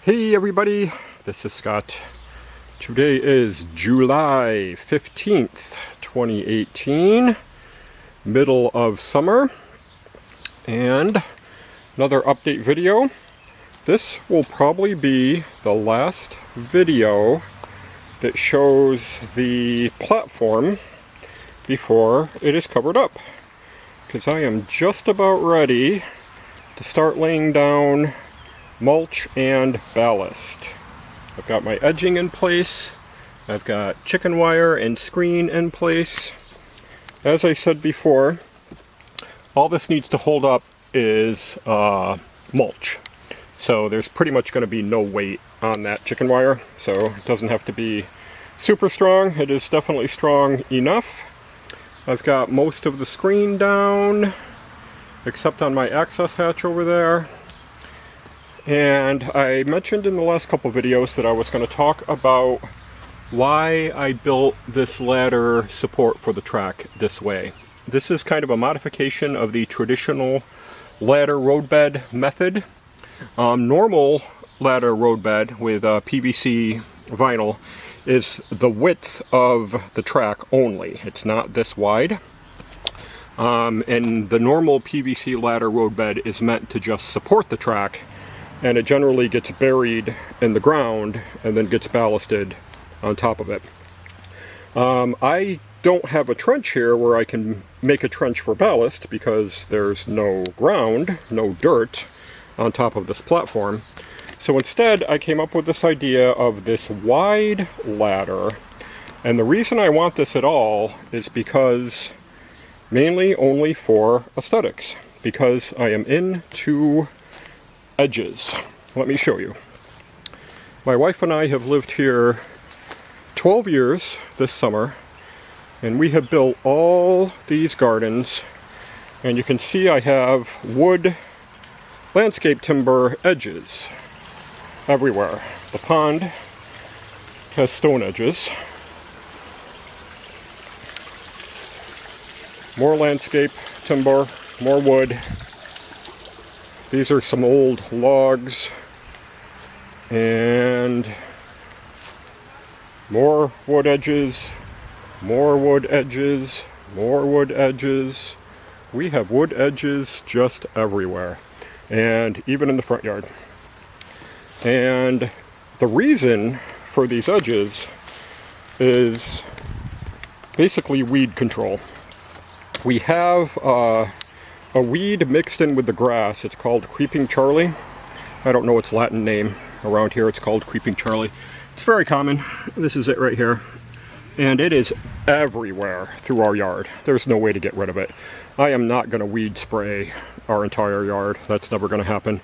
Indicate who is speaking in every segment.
Speaker 1: Hey everybody, this is Scott. Today is July 15th, 2018, middle of summer, and another update video. This will probably be the last video that shows the platform before it is covered up, because I am just about ready to start laying down mulch and ballast. I've got my edging in place. I've got chicken wire and screen in place. As I said before, all this needs to hold up is mulch. So there's pretty much going to be no weight on that chicken wire. So it doesn't have to be super strong. It is definitely strong enough. I've got most of the screen down, except on my access hatch over there. And I mentioned in the last couple videos that I was going to talk about why I built this ladder support for the track this way. This is kind of a modification of the traditional ladder roadbed method. Normal ladder roadbed with PVC vinyl is the width of the track only. It's not this wide. And the normal PVC ladder roadbed is meant to just support the track, and it generally gets buried in the ground and then gets ballasted on top of it. I don't have a trench here where I can make a trench for ballast because there's no ground, no dirt on top of this platform. So instead I came up with this idea of this wide ladder, and the reason I want this at all is because mainly only for aesthetics, because I am into edges. Let me show you. My wife and I have lived here 12 years this summer, and we have built all these gardens, and you can see I have wood landscape timber edges everywhere. The pond has stone edges. More landscape timber, more wood. These are some old logs, and more wood edges, more wood edges, more wood edges. We have wood edges just everywhere, and even in the front yard. And the reason for these edges is basically weed control. We have a weed mixed in with the grass. It's called Creeping Charlie. I don't know its Latin name. Around here it's called Creeping Charlie. It's very common. This is it right here. And it is everywhere through our yard. There's no way to get rid of it. I am not going to weed spray our entire yard. That's never going to happen.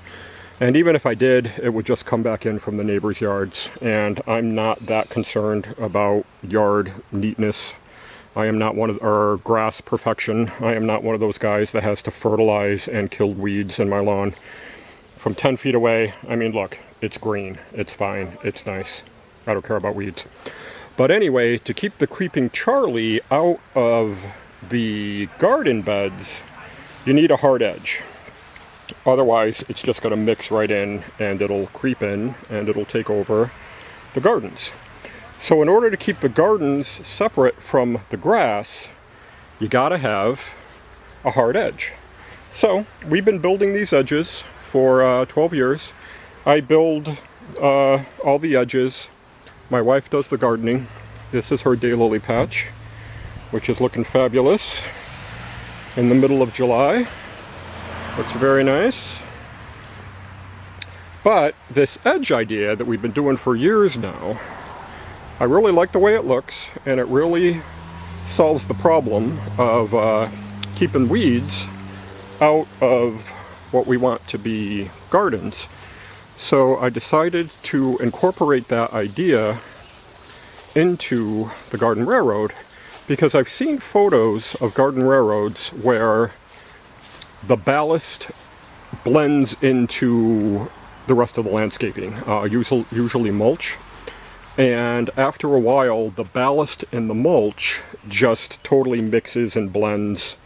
Speaker 1: And even if I did, it would just come back in from the neighbors' yards. And I'm not that concerned about yard neatness. I am not one of, or grass perfection. I am not one of those guys that has to fertilize and kill weeds in my lawn. From 10 feet away, I mean, look, it's green, it's fine, it's nice. I don't care about weeds. But anyway, to keep the Creeping Charlie out of the garden beds, you need a hard edge. Otherwise, it's just going to mix right in, and it'll creep in, and it'll take over the gardens. So in order to keep the gardens separate from the grass, you gotta have a hard edge. So we've been building these edges for 12 years. I build all the edges. My wife does the gardening. This is her daylily patch, which is looking fabulous in the middle of July. Looks very nice. But this edge idea that we've been doing for years now, I really like the way it looks, and it really solves the problem of keeping weeds out of what we want to be gardens. So I decided to incorporate that idea into the garden railroad, because I've seen photos of garden railroads where the ballast blends into the rest of the landscaping, usually mulch. And after a while, the ballast and the mulch just totally mixes and blends,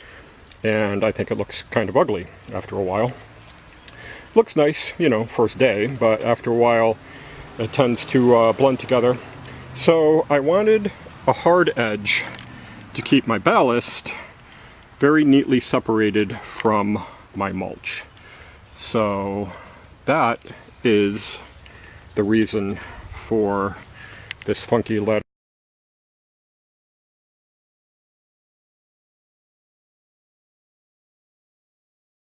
Speaker 1: and I think it looks kind of ugly after a while. looks nice, you know, first day, but after a while it tends to blend together. So I wanted a hard edge to keep my ballast very neatly separated from my mulch. So that is the reason for this funky letter.